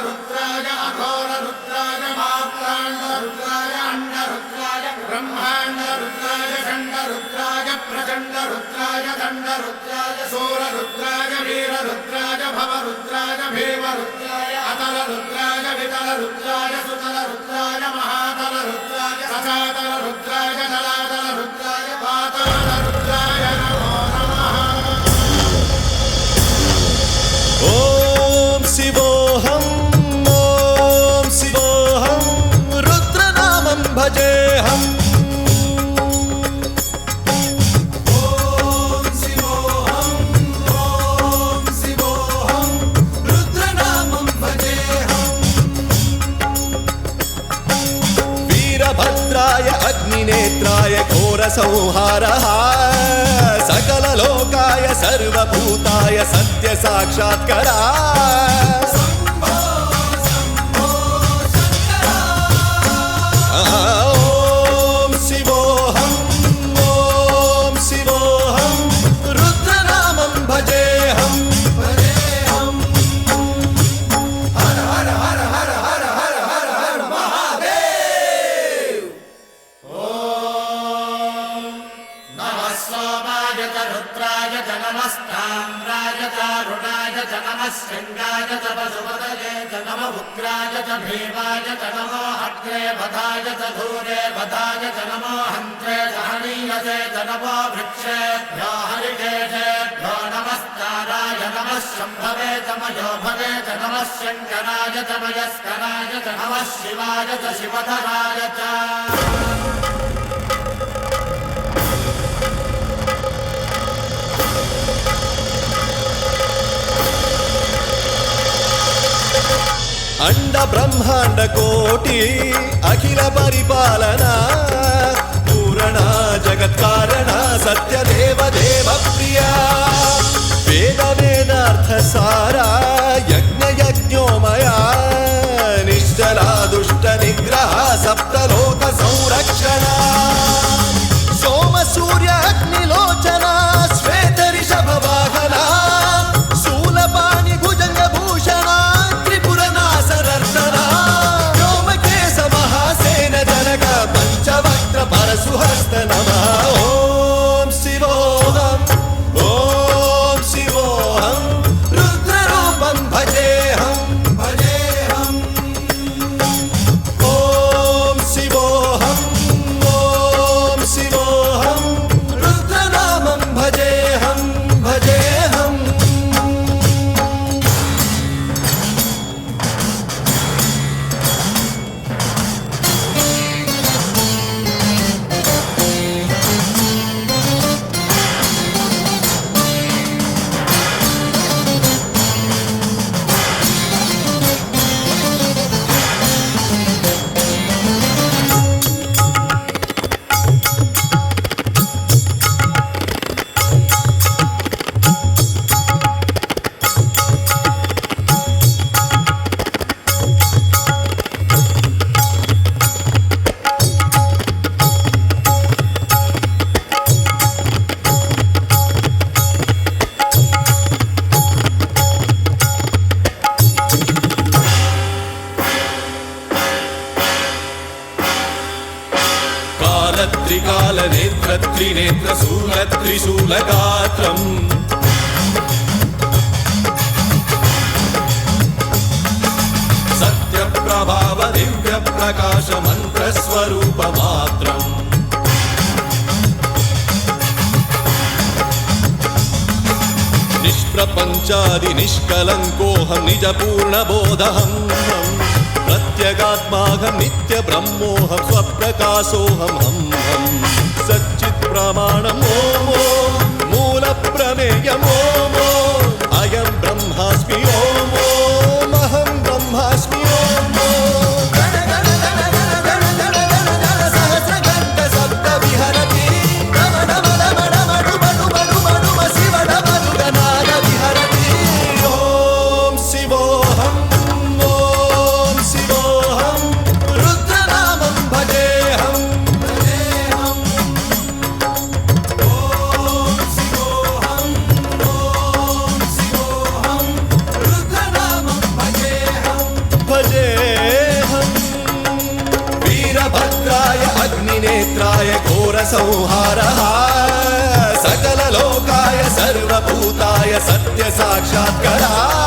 रुद्राय अघोर रुद्राय मात्राण्ड रुद्राय अंड रुद्राय ब्रह्मांड रुद्राय खंड रुद्राय प्रचंड रुद्राय दंड रुद्राय सूर रुद्राय वीर रुद्राय भव रुद्राय भीम रुद्राय अतल रुद्राय वितल रुद्राय सुतल रुद्राय महातल रुद्राय सजातल रुद्राय जलातल रुद्राय पाताल रुद्राय नमो नमः। ओम शिवोऽहं रुद्रनामं भजेऽहम्। वीरभद्राय अग्निनेत्राय घोरसंहारः सकललोकाय सर्वभूताय सत्यसाक्षात्करा। ॐ शिवोऽहं रुद्रनामं भजेऽहम्। हर हर हर हर हर हर हर हर महादेव। नमः सोमाय च रुद्राय च नमस्ताम्राय च अरुणाय च नमः शृङ्गाय च पशुपतये च नमः उग्राय च भीमाय च नमो अग्रे वधाय च धूरे वधाय च नमो हन्त्रे च हनीयसे च नमो वृक्षेभ्यो हरिकेशेभ्यो नमस्काराय नमः शम्भवे च मयोभवे च नमः शङ्कराय च मयस्कराय च नमः शिवाय च शिवधराय च। अंड ब्रह्मांड कोटि अखिल परिपालना पूरणा जगत्कारणा सत्यदेव देव प्रिया वेद वेदार्थ सारा यज्ञ यज्ञोमया निश्चला दुष्ट निग्रह सप्तलोक संरक्षणा सोम सूर्य अग्निलोचना श्वेत ऋषभ वाहना शूलपाणि भुजंग भूषणा पंचवक्त्र परशुहस्त नमः। ओम शिवोऽहं रुद्ररूपं भजेऽहम्। ओम शिवोऽहं रुद्रनामं भजेऽहम्। त्रिकालनेत्र त्रिनेत्र शूल त्रिशूलगात्रम् सत्यप्रभाव दिव्य प्रकाश मंत्र स्वरूप मात्रम् निष्प्रपंचादि निष्कलंकोऽहं निज पूर्ण बोधहम् प्रत्यगात्माहं नित्य ब्रह्मोऽहं स्वप्रकाशोऽहं हम सच्चित् प्रमाणम् ओम मूल प्रमेयम् ओम अयं ब्रह्मास्मि ओम अहं ब्रह्मास्मि ओम सहस्रघण्ट शब्द विहरति नम नम नम नम डुम डुम डुम डुम शिव नम गणाय विहरति। ओम शिवोऽहं रुद्रनामं भजेऽहम्। ओम शिवोऽहं संहारः सकललोकाय सर्वभूताय सत्य साक्षात्कारः